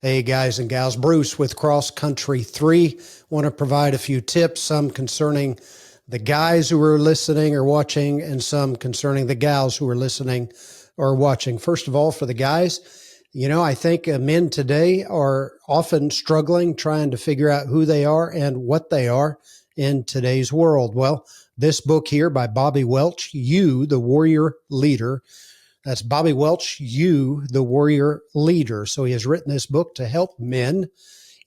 Hey guys and gals, Bruce with Cross Country 3. Want to provide a few tips, some concerning the guys who are listening or watching, and some concerning the gals who are listening or watching. First of all, for the guys, I think men today are often struggling trying to figure out who they are and what they are in today's world. Well, this book here by Bobby Welch, You, the Warrior Leader. That's Bobby Welch, You, the Warrior Leader. So he has written this book to help men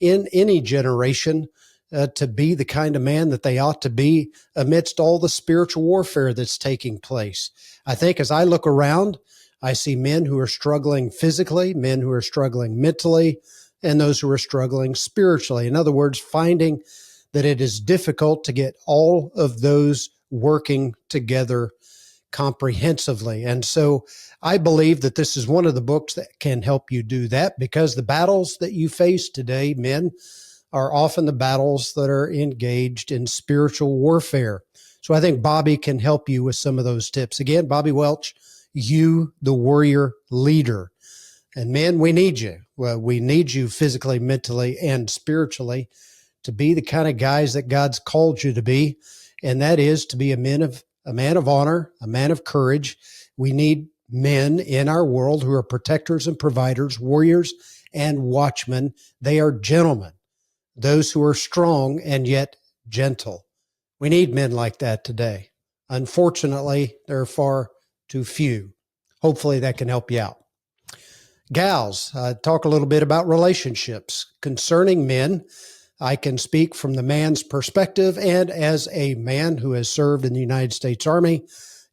in any generation to be the kind of man that they ought to be amidst all the spiritual warfare that's taking place. I think as I look around, I see men who are struggling physically, men who are struggling mentally, and those who are struggling spiritually. In other words, finding that it is difficult to get all of those working together comprehensively. And so I believe that this is one of the books that can help you do that, because the battles that you face today, men, are often the battles that are engaged in spiritual warfare. So I think Bobby can help you with some of those tips. Again, Bobby Welch, You, the Warrior Leader. And men, we need you. Well, we need you physically, mentally, and spiritually to be the kind of guys that God's called you to be. And that is to be a man of honor, a man of courage. We need men in our world who are protectors and providers, warriors and watchmen. They are gentlemen, those who are strong and yet gentle. We need men like that today. Unfortunately, there are far too few. Hopefully that can help you out. Gals, talk a little bit about relationships. Concerning men, I can speak from the man's perspective, and as a man who has served in the United States Army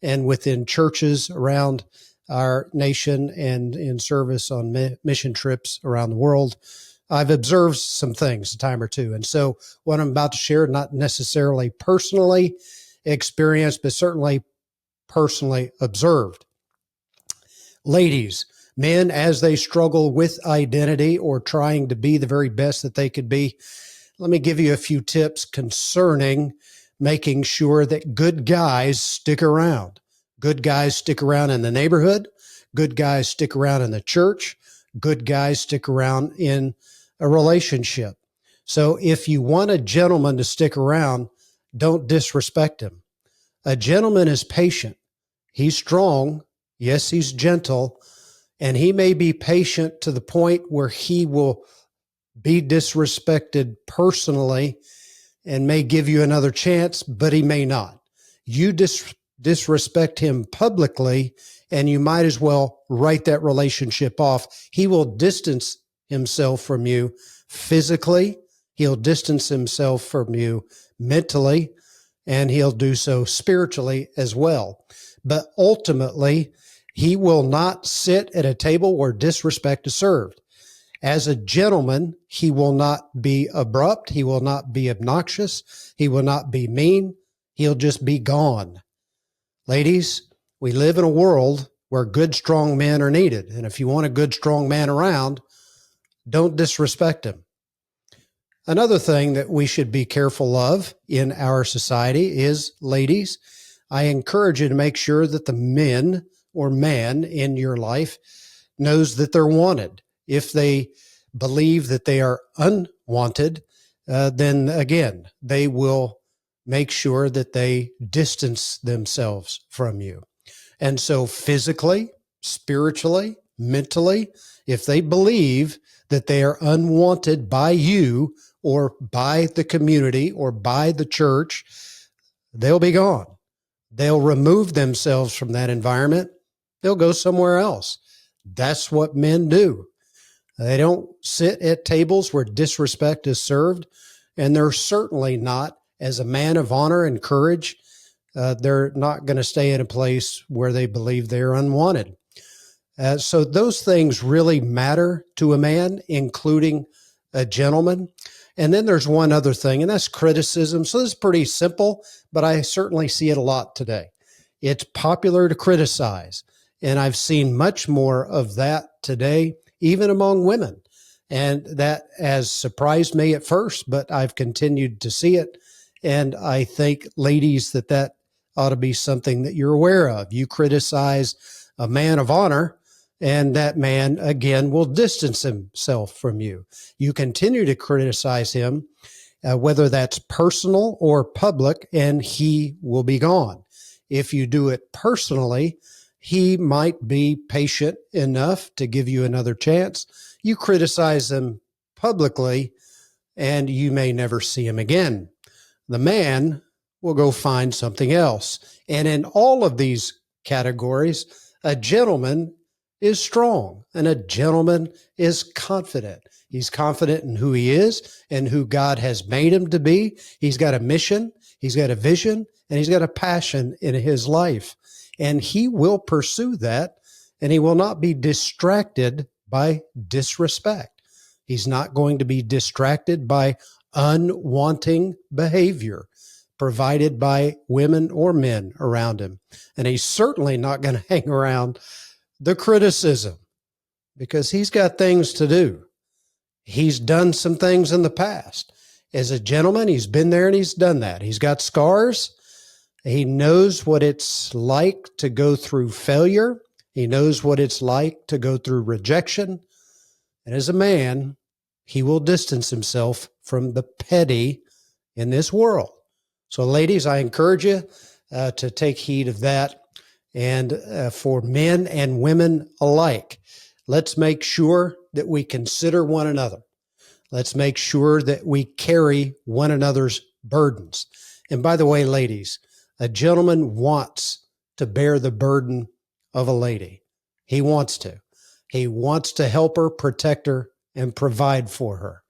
and within churches around our nation and in service on mission trips around the world, I've observed some things a time or two. And so what I'm about to share, not necessarily personally experienced, but certainly personally observed. Ladies, men, as they struggle with identity or trying to be the very best that they could be, let me give you a few tips concerning making sure that good guys stick around. Good guys stick around in the neighborhood. Good guys stick around in the church. Good guys stick around in a relationship. So if you want a gentleman to stick around, don't disrespect him. A gentleman is patient. He's strong. Yes, he's gentle. And he may be patient to the point where he will be disrespected personally and may give you another chance, but he may not. You disrespect him publicly, and you might as well write that relationship off. He will distance himself from you physically. He'll distance himself from you mentally, and he'll do so spiritually as well. But ultimately, he will not sit at a table where disrespect is served. As a gentleman, he will not be abrupt. He will not be obnoxious. He will not be mean. He'll just be gone. Ladies, we live in a world where good, strong men are needed. And if you want a good, strong man around, don't disrespect him. Another thing that we should be careful of in our society is, ladies, I encourage you to make sure that the men or man in your life knows that they're wanted. If they believe that they are unwanted, then again, they will make sure that they distance themselves from you. And so physically, spiritually, mentally, if they believe that they are unwanted by you or by the community or by the church, they'll be gone. They'll remove themselves from that environment. They'll go somewhere else. That's what men do. They don't sit at tables where disrespect is served, and they're certainly not, as a man of honor and courage, they're not going to stay in a place where they believe they're unwanted. So those things really matter to a man, including a gentleman. And then there's one other thing, and that's criticism. So this is pretty simple, but I certainly see it a lot today. It's popular to criticize, and I've seen much more of that today, even among women. And that has surprised me at first, but I've continued to see it. And I think, ladies, that ought to be something that you're aware of. You criticize a man of honor, and that man, again, will distance himself from you. You continue to criticize him, whether that's personal or public, and he will be gone. If you do it personally, he might be patient enough to give you another chance. You criticize him publicly, and you may never see him again. The man will go find something else. And in all of these categories, a gentleman is strong and a gentleman is confident. He's confident in who he is and who God has made him to be. He's got a mission, he's got a vision, and he's got a passion in his life. And he will pursue that, and he will not be distracted by disrespect. He's not going to be distracted by unwanting behavior provided by women or men around him. And he's certainly not going to hang around the criticism, because he's got things to do. He's done some things in the past. As a gentleman, he's been there and he's done that. He's got scars. He knows what it's like to go through failure. He knows what it's like to go through rejection. And as a man, he will distance himself from the petty in this world. So ladies, I encourage you to take heed of that. And for men and women alike, let's make sure that we consider one another. Let's make sure that we carry one another's burdens. And by the way, ladies, a gentleman wants to bear the burden of a lady. He wants to. He wants to help her, protect her, and provide for her.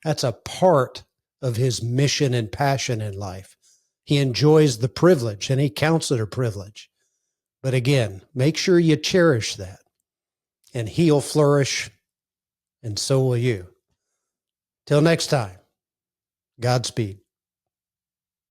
That's a part of his mission and passion in life. He enjoys the privilege, and he counts it a privilege. But again, make sure you cherish that, and he'll flourish, and so will you. Till next time, Godspeed.